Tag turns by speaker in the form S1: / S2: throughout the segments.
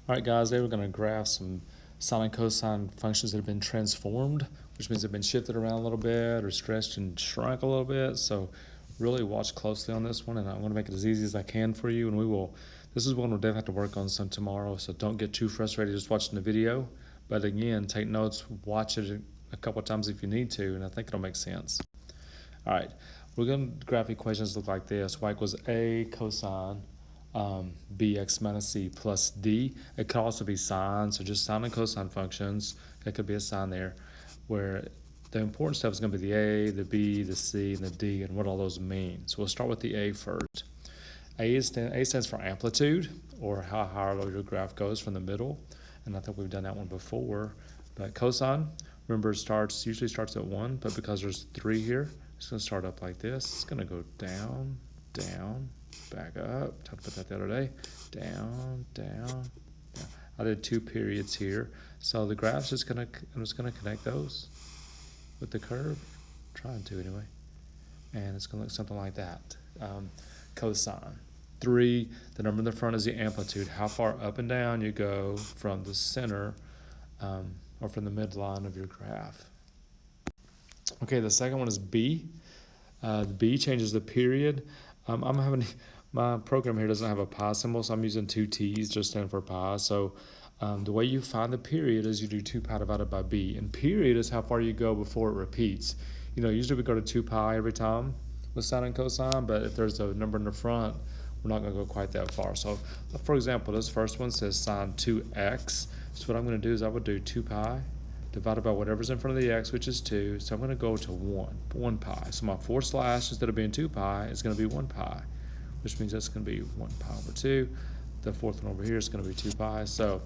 S1: All right, guys, today we're going to graph some sine and cosine functions that have been transformed, which means they've been shifted around a little bit or stretched and shrunk a little bit. So really watch closely on this one, and I want to make it as easy as I can for you. And this is one we'll definitely have to work on some tomorrow, so don't get too frustrated just watching the video. But again, take notes, watch it a couple of times if you need to, and I think it'll make sense. All right, we're going to graph equations look like this. Y equals A cosine bx minus c plus d. It could also be sine, so just sine and cosine functions. It could be a sign there, where the important stuff is going to be the a, the b, the c, and the d, and what all those mean. So we'll start with the a first. A stands for amplitude, or how high or low your graph goes from the middle, and I think we've done that one before. But cosine, remember, usually starts at 1, but because there's 3 here, it's going to start up like this. It's going to go down, down, back up. Talked about that the other day. Down, down, down. I did 2 periods here, so the graph's I'm just gonna connect those with the curve, trying to anyway, and it's gonna look something like that. Cosine 3. The number in the front is the amplitude, how far up and down you go from the center or from the midline of your graph. Okay, the second one is B. The B changes the period. My program here doesn't have a pi symbol, so I'm using 2 T's to stand for pi. So the way you find the period is you do 2 pi divided by b. And period is how far you go before it repeats. Usually we go to 2 pi every time with sine and cosine, but if there's a number in the front, we're not going to go quite that far. So for example, this first one says sine 2x. So what I'm going to do is I would do 2 pi divided by whatever's in front of the x, which is 2. So I'm going to go to 1 pi. So my 4 slash, instead of being 2 pi, is going to be 1 pi, which means that's going to be 1 pi over 2. The fourth one over here is going to be 2 pi. So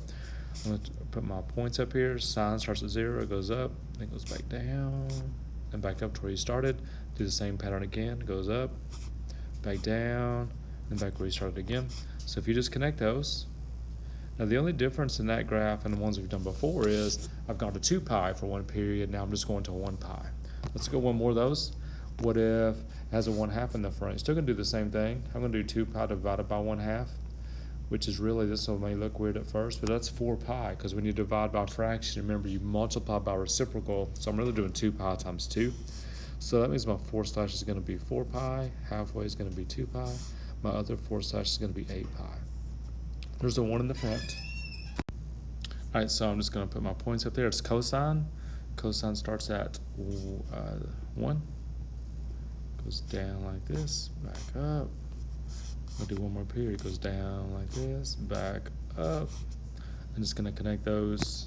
S1: I'm going to put my points up here. Sine starts at 0, it goes up, then goes back down, and back up to where you started. Do the same pattern again, goes up, back down, and back where you started again. So if you just connect those, now the only difference in that graph and the ones we've done before is I've gone to 2 pi for 1 period, now I'm just going to 1 pi. Let's go one more of those. What if it has a 1/2 in the front? You're still going to do the same thing. I'm going to do 2 pi divided by 1/2, which is really, this may look weird at first, but that's 4 pi, because when you divide by fraction, remember you multiply by reciprocal, so I'm really doing 2 pi times 2. So that means my 4 slash is going to be 4 pi, halfway is going to be 2 pi, my other 4 slash is going to be 8 pi. There's a 1 in the front. All right, so I'm just going to put my points up there. It's cosine. Cosine starts at 1. Goes down like this, back up. I'll do one more period. Goes down like this, back up. I'm just going to connect those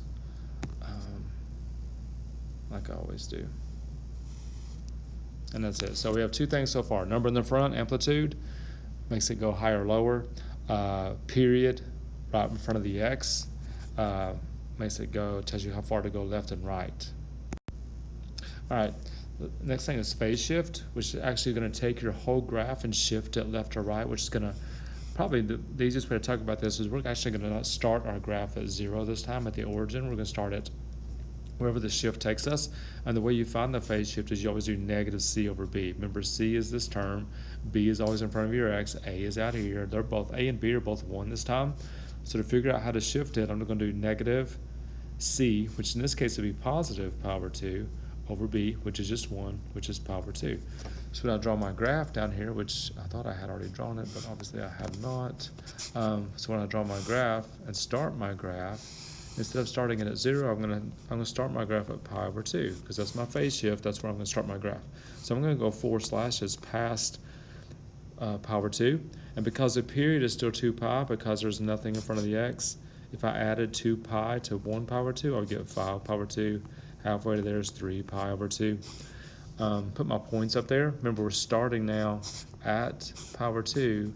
S1: like I always do. And that's it. So we have 2 things so far. Number in the front, amplitude, makes it go higher or lower. Period, right in front of the x, makes it go, tells you how far to go left and right. All right, the next thing is phase shift, which is actually going to take your whole graph and shift it left or right, which is going to, probably the easiest way to talk about this is we're actually going to not start our graph at 0 this time at the origin. We're going to start at wherever the shift takes us. And the way you find the phase shift is you always do negative c over b. Remember, c is this term, b is always in front of your x, a is out here. They're both, a and b are both 1 this time. So to figure out how to shift it, I'm going to do negative c, which in this case would be positive pi over 2, over b, which is just 1, which is pi over 2. So when I draw my graph down here, which I thought I had already drawn it, but obviously I have not. So when I draw my graph and start my graph, instead of starting it at 0, I'm gonna start my graph at pi over 2, because that's my phase shift. That's where I'm gonna start my graph. So I'm gonna go 4 slashes past pi over 2, and because the period is still 2 pi, because there's nothing in front of the x, if I added 2 pi to 1 pi over 2, I would get 5 pi over 2. Halfway to there is 3 pi over 2. Put my points up there. Remember, we're starting now at pi over 2.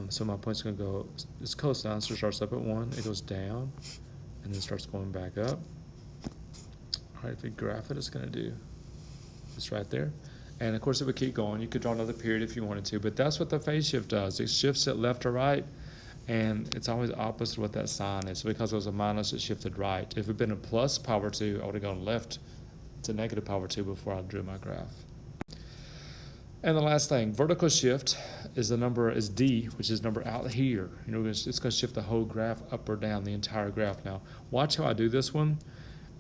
S1: So my point's going to go, it's cosine, so it starts up at 1, it goes down, and then starts going back up. All right, if we graph it, it's going to do this right there. And of course, it would keep going. You could draw another period if you wanted to, but that's what the phase shift does. It shifts it left or right, and it's always opposite of what that sign is. So because it was a minus, it shifted right. If it had been a plus pi over 2, I would have gone left to negative pi over 2 before I drew my graph. And the last thing, vertical shift is the number is D, which is number out here. You know, it's going to shift the whole graph up or down, the entire graph. Now, watch how I do this one,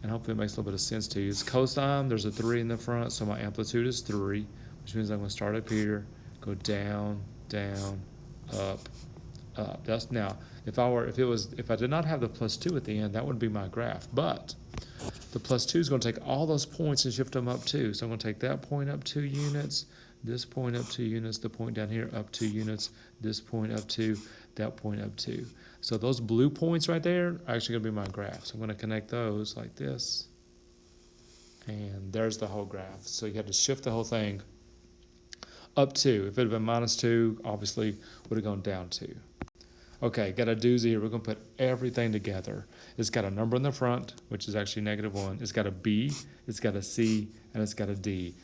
S1: and hopefully it makes a little bit of sense to you. It's cosine, there's a 3 in the front, so my amplitude is 3, which means I'm going to start up here, go down, down, up, up. That's now, if I did not have the +2 at the end, that would be my graph. But the +2 is going to take all those points and shift them up 2. So I'm going to take that point up 2 units, this point up 2 units, the point down here up 2 units, this point up 2, that point up 2. So those blue points right there are actually going to be my graph. So I'm going to connect those like this. And there's the whole graph. So you have to shift the whole thing up 2. If it had been -2, obviously would have gone down 2. Okay, got a doozy here. We're going to put everything together. It's got a number in the front, which is actually -1. It's got a B, it's got a C, and it's got a D.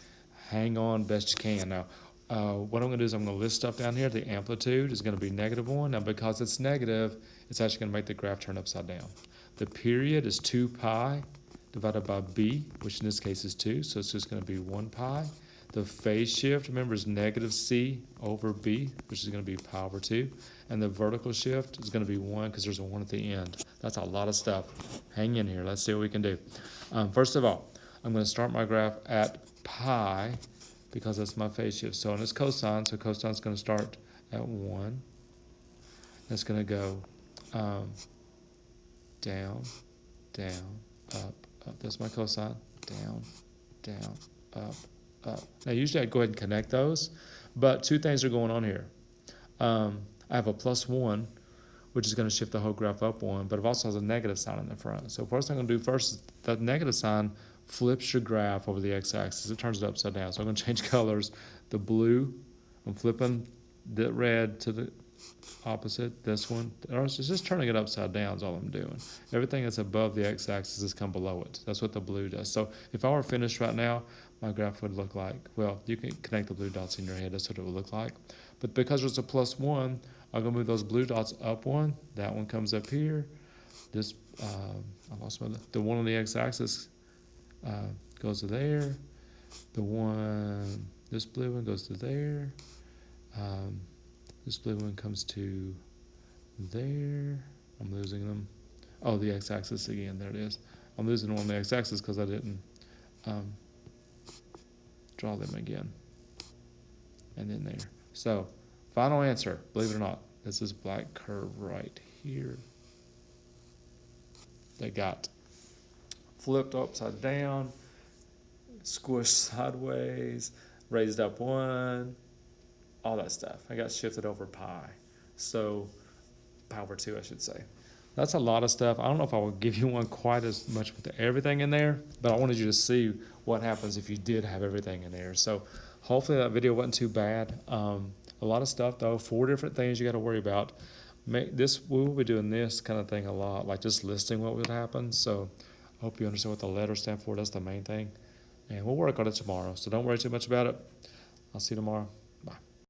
S1: Hang on best you can. Now, what I'm going to do is I'm going to list stuff down here. The amplitude is going to be -1. Now, because it's negative, it's actually going to make the graph turn upside down. The period is 2 pi divided by B, which in this case is 2, so it's just going to be 1 pi. The phase shift, remember, is -c over B, which is going to be pi over 2. And the vertical shift is going to be 1 because there's a 1 at the end. That's a lot of stuff. Hang in here. Let's see what we can do. First of all, I'm going to start my graph at pi because that's my phase shift. So, and it's cosine, so cosine is going to start at 1. It's going to go down, down, up, up. That's my cosine. Down, down, up, up. Now, usually I'd go ahead and connect those, but two things are going on here. I have a +1, which is going to shift the whole graph up 1, but it also has a negative sign in the front. So first thing I'm going to do first is that negative sign flips your graph over the x-axis. It turns it upside down. So I'm going to change colors. The blue, I'm flipping the red to the opposite, this one. Or it's just turning it upside down is all I'm doing. Everything that's above the x-axis has come below it. That's what the blue does. So if I were finished right now, my graph would look like, well, you can connect the blue dots in your head. That's what it would look like. But because it's a +1, I'm going to move those blue dots up 1. That one comes up here. This, I lost the one on the x-axis goes to there. The one, this blue one goes to there. This blue one comes to there. I'm losing them. Oh, the x-axis again. There it is. I'm losing them on the x-axis because I didn't draw them again. And then there. So, final answer, believe it or not, this is black curve right here. They got flipped upside down, squished sideways, raised up 1, all that stuff. I got shifted over pi. So, pi over 2, I should say. That's a lot of stuff. I don't know if I will give you one quite as much with everything in there, but I wanted you to see what happens if you did have everything in there. So hopefully that video wasn't too bad. A lot of stuff though, 4 different things you got to worry about. We will be doing this kind of thing a lot, like just listing what would happen. So I hope you understand what the letters stand for. That's the main thing. And we'll work on it tomorrow. So don't worry too much about it. I'll see you tomorrow.